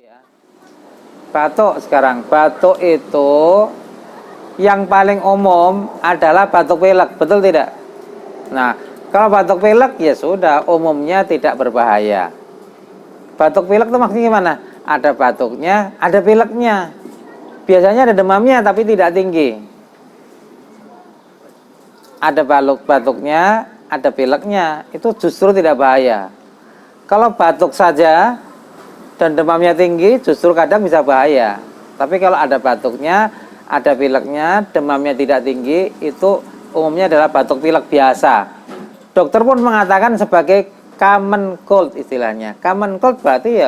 Ya. Batuk sekarang. Batuk itu yang paling umum adalah batuk pilek, betul tidak? Nah, kalau batuk pilek ya sudah, umumnya tidak berbahaya. Batuk pilek itu maksudnya gimana? Ada batuknya, ada pileknya. Biasanya ada demamnya tapi tidak tinggi. Ada batuknya, ada pileknya, itu justru tidak bahaya. Kalau batuk saja dan demamnya tinggi, justru kadang bisa bahaya. Tapi kalau ada batuknya, ada pileknya, demamnya tidak tinggi, itu umumnya adalah batuk pilek biasa. Dokter pun mengatakan sebagai common cold istilahnya. Common cold berarti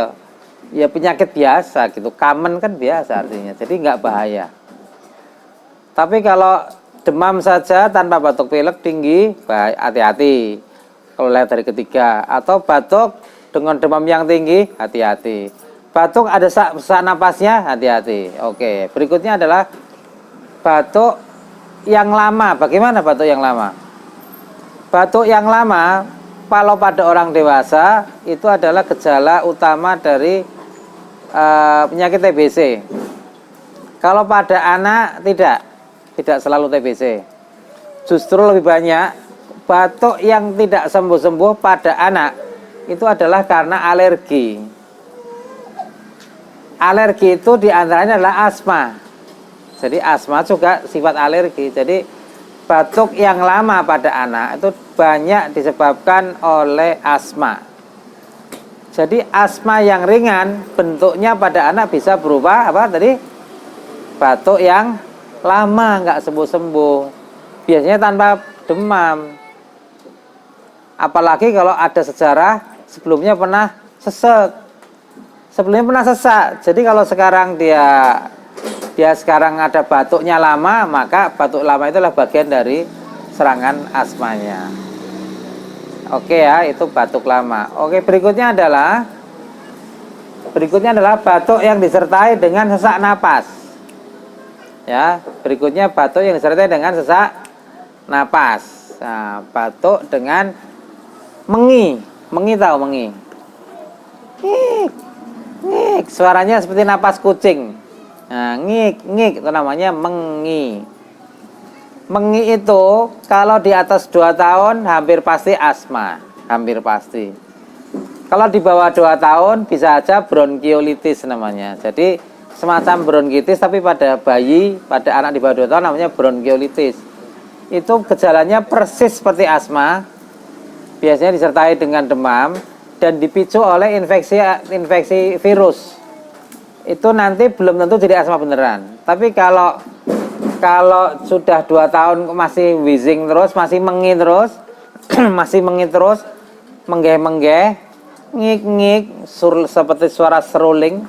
ya penyakit biasa gitu. Common kan biasa artinya, jadi nggak bahaya. Tapi kalau demam saja tanpa batuk pilek tinggi, hati-hati. Kalau lihat dari ketiga, atau batuk dengan demam yang tinggi, hati-hati. Batuk ada sesak napasnya, hati-hati. Oke, berikutnya adalah batuk yang lama. Bagaimana batuk yang lama? Batuk yang lama, kalau pada orang dewasa, itu adalah gejala utama dari penyakit TBC. Kalau pada anak, tidak selalu TBC. Justru lebih banyak batuk yang tidak sembuh-sembuh pada anak itu adalah karena alergi. Alergi itu diantaranya adalah asma. Jadi asma juga sifat alergi. Jadi batuk yang lama pada anak itu banyak disebabkan oleh asma. Jadi asma yang ringan bentuknya pada anak bisa berupa apa tadi? Batuk yang lama nggak sembuh-sembuh. Biasanya tanpa demam. Apalagi kalau ada sejarah sebelumnya pernah sesek. Sebelumnya pernah sesak. Jadi kalau sekarang dia sekarang ada batuknya lama, maka batuk lama itulah bagian dari serangan asmanya. Oke ya, itu batuk lama. Oke, berikutnya adalah batuk yang disertai dengan sesak napas. Ya, berikutnya batuk yang disertai dengan sesak napas. Nah, batuk dengan mengi tahu mengi? Ngik, ngik, suaranya seperti napas kucing. Nah, ngik itu namanya mengi. Mengi itu kalau di atas 2 tahun hampir pasti asma, hampir pasti. Kalau di bawah 2 tahun bisa aja bronkiolitis namanya. Jadi semacam bronkitis tapi pada bayi, pada anak di bawah 2 tahun namanya bronkiolitis. Itu gejalanya persis seperti asma. Biasanya disertai dengan demam dan dipicu oleh infeksi virus. Itu nanti belum tentu jadi asma beneran. Tapi kalau sudah 2 tahun masih wheezing terus, masih mengi terus, masih mengi terus, menggeh-menggeh, ngik-ngik, seperti suara seruling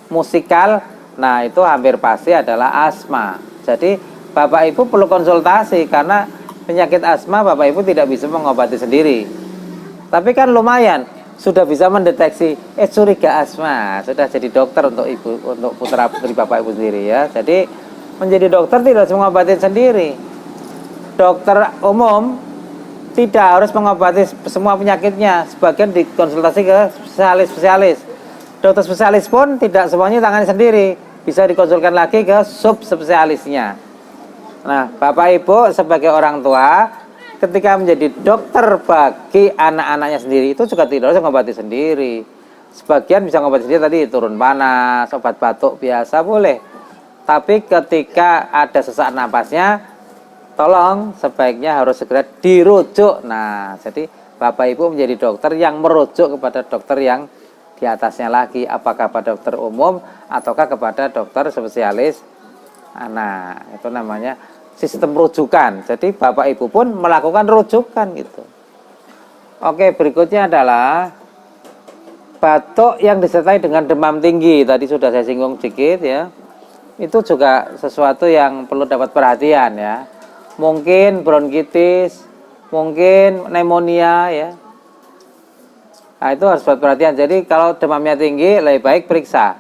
musikal, nah itu hampir pasti adalah asma. Jadi Bapak Ibu perlu konsultasi karena penyakit asma Bapak Ibu tidak bisa mengobati sendiri. Tapi kan lumayan sudah bisa mendeteksi curiga asma, sudah jadi dokter untuk putra putri Bapak Ibu sendiri ya. Jadi menjadi dokter tidak harus mengobati sendiri. Dokter umum tidak harus mengobati semua penyakitnya, sebagian dikonsultasi ke spesialis. Dokter spesialis pun tidak semuanya tangani sendiri, bisa dikonsulkan lagi ke subspesialisnya. Nah, Bapak Ibu sebagai orang tua ketika menjadi dokter bagi anak-anaknya sendiri itu juga tidak harus mengobati sendiri. Sebagian bisa mengobati sendiri, tadi turun panas, obat batuk biasa boleh. Tapi ketika ada sesak napasnya, tolong sebaiknya harus segera dirujuk. Nah, jadi Bapak Ibu menjadi dokter yang merujuk kepada dokter yang di atasnya lagi, apakah pada dokter umum ataukah kepada dokter spesialis anak. Itu namanya sistem rujukan. Jadi Bapak Ibu pun melakukan rujukan gitu. Oke, berikutnya adalah batuk yang disertai dengan demam tinggi. Tadi sudah saya singgung sedikit ya. Itu juga sesuatu yang perlu dapat perhatian ya. Mungkin bronkitis, mungkin pneumonia ya. Nah, itu harus buat perhatian. Jadi kalau demamnya tinggi lebih baik periksa.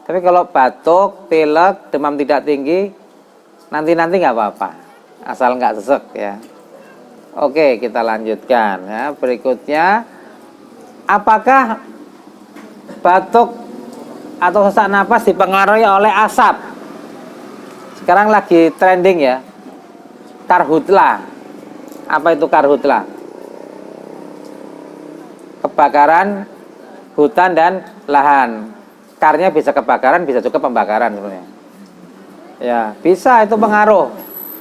Tapi kalau batuk, pilek, demam tidak tinggi, nanti nggak apa-apa, asal nggak sesek ya. Oke, kita lanjutkan ya. Berikutnya, apakah batuk atau sesak napas dipengaruhi oleh asap. Sekarang lagi trending ya, karhutla. Apa itu karhutla? Kebakaran hutan dan lahan. Karnya bisa kebakaran, bisa juga pembakaran sebenarnya. Ya, bisa itu pengaruh.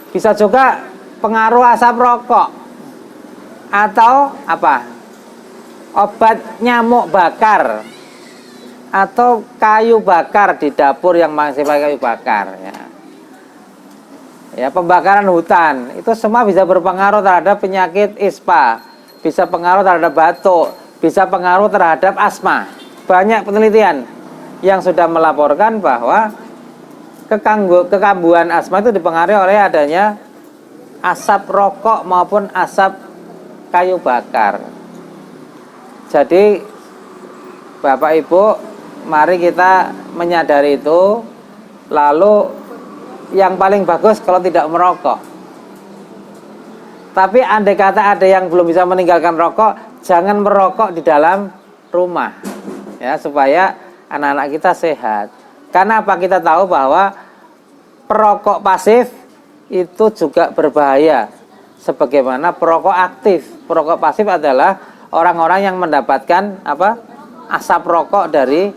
Bisa juga pengaruh asap rokok. Atau apa? Obat nyamuk bakar. Atau kayu bakar di dapur yang masih pakai kayu bakar ya. Ya, pembakaran hutan. Itu semua bisa berpengaruh terhadap penyakit ISPA. Bisa pengaruh terhadap batuk, bisa pengaruh terhadap asma. Banyak penelitian yang sudah melaporkan bahwa kekambuhan asma itu dipengaruhi oleh adanya asap rokok maupun asap kayu bakar. Jadi Bapak Ibu, mari kita menyadari itu. Lalu yang paling bagus kalau tidak merokok. Tapi andai kata ada yang belum bisa meninggalkan rokok, jangan merokok di dalam rumah ya, supaya anak-anak kita sehat. Karena apa? Kita tahu bahwa perokok pasif itu juga berbahaya sebagaimana perokok aktif. Perokok pasif adalah orang-orang yang mendapatkan apa? Asap rokok dari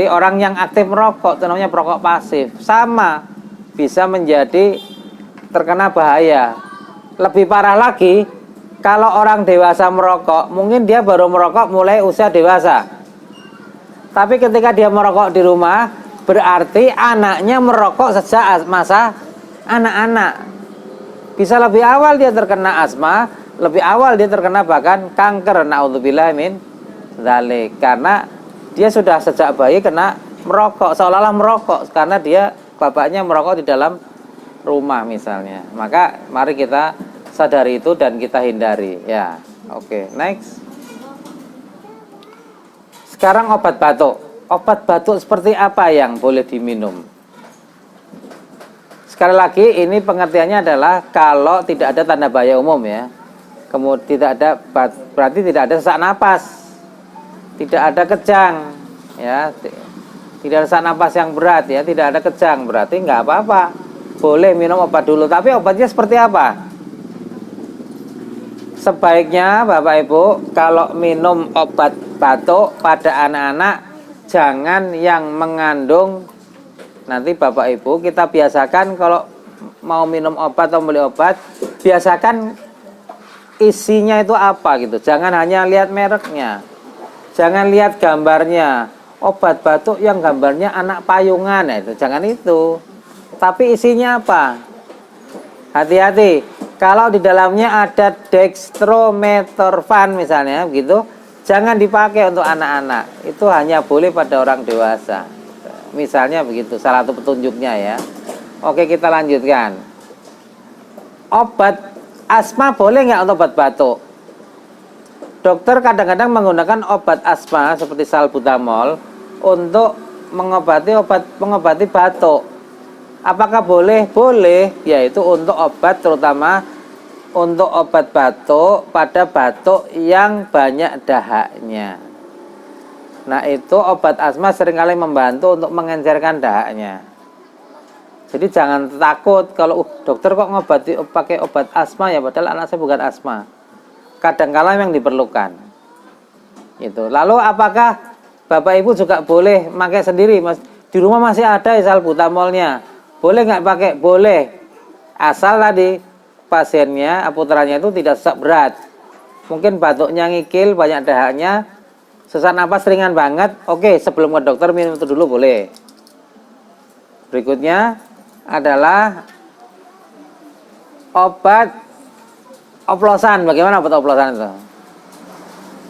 orang yang aktif merokok, itu namanya perokok pasif. Sama, bisa menjadi terkena bahaya. Lebih parah lagi, kalau orang dewasa merokok, mungkin dia baru merokok mulai usia dewasa. Tapi ketika dia merokok di rumah, berarti anaknya merokok sejak masa anak-anak. Bisa lebih awal dia terkena asma, lebih awal dia terkena bahkan kanker, naudzubillah min dzalik. Karena dia sudah sejak bayi kena merokok, seolah-olah merokok karena dia bapaknya merokok di dalam rumah misalnya. Maka mari kita sadari itu dan kita hindari ya. Oke, next. Sekarang obat batuk. Obat batuk seperti apa yang boleh diminum? Sekali lagi ini pengertiannya adalah kalau tidak ada tanda bahaya umum ya. Kemudian tidak ada, berarti tidak ada sesak napas, tidak ada kejang ya, tidak ada sesak napas yang berat ya, tidak ada kejang, berarti nggak apa-apa, boleh minum obat dulu. Tapi obatnya seperti apa? Sebaiknya Bapak Ibu kalau minum obat batuk pada anak-anak jangan yang mengandung. Nanti Bapak Ibu kita biasakan kalau mau minum obat atau beli obat, biasakan isinya itu apa gitu. Jangan hanya lihat mereknya, jangan lihat gambarnya. Obat batuk yang gambarnya anak payungan itu, jangan itu. Tapi isinya apa? Hati-hati. Kalau di dalamnya ada dextrometorphan misalnya begitu, jangan dipakai untuk anak-anak. Itu hanya boleh pada orang dewasa. Misalnya begitu, salah satu petunjuknya ya. Oke, kita lanjutkan. Obat asma boleh nggak untuk obat batuk? Dokter kadang-kadang menggunakan obat asma seperti salbutamol untuk mengobati batuk. Apakah boleh? Boleh, yaitu untuk obat, terutama untuk obat batuk pada batuk yang banyak dahaknya. Nah, itu obat asma seringkali membantu untuk mengencerkan dahaknya. Jadi jangan takut kalau dokter kok ngobati pakai obat asma ya, padahal anak saya bukan asma. Kadang-kala memang diperlukan. Itu. Lalu apakah Bapak Ibu juga boleh pakai sendiri? Mas, di rumah masih ada salbutamolnya. Boleh nggak pakai? Boleh. Asal tadi pasiennya, putranya itu tidak sesak berat. Mungkin batuknya ngikil, banyak dahaknya, sesak napas ringan banget. Oke, sebelum ke dokter minum itu dulu boleh. Berikutnya adalah obat oplosan. Bagaimana obat oplosan itu?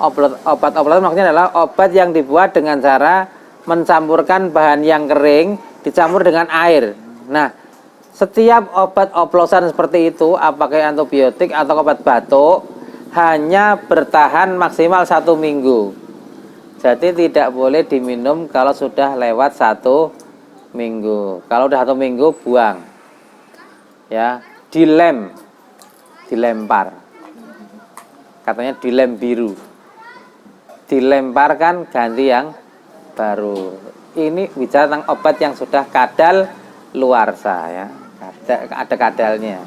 Obat oplosan maksudnya adalah obat yang dibuat dengan cara mencampurkan bahan yang kering dicampur dengan air. Nah, setiap obat oplosan seperti itu, apakah antibiotik atau obat batuk, hanya bertahan maksimal 1 minggu. Jadi tidak boleh diminum kalau sudah lewat 1 minggu. Kalau udah 1 minggu buang. Ya, dilempar. Katanya dilem biru. Dilemparkan, ganti yang baru. Ini bicara tentang obat yang sudah kadal luarsa ya. Ada kadalnya.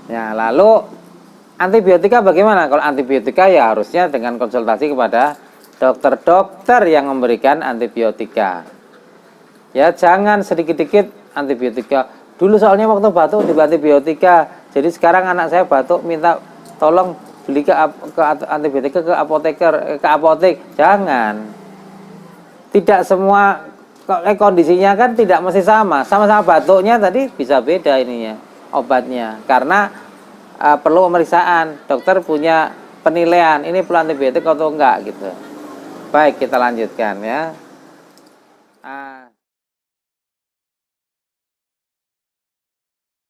Ya, lalu antibiotika bagaimana? Kalau antibiotika ya harusnya dengan konsultasi kepada dokter-dokter yang memberikan antibiotika. Ya, jangan sedikit-sedikit antibiotika. Dulu soalnya waktu batuk di antibiotika. Jadi sekarang anak saya batuk minta tolong beli ke antibiotika ke apotek. Jangan. Tidak semua kondisinya kan tidak mesti sama. Sama-sama batuknya tadi bisa beda ininya obatnya. Karena perlu pemeriksaan. Dokter punya penilaian ini perlu antibiotik atau enggak gitu. Baik, kita lanjutkan ya.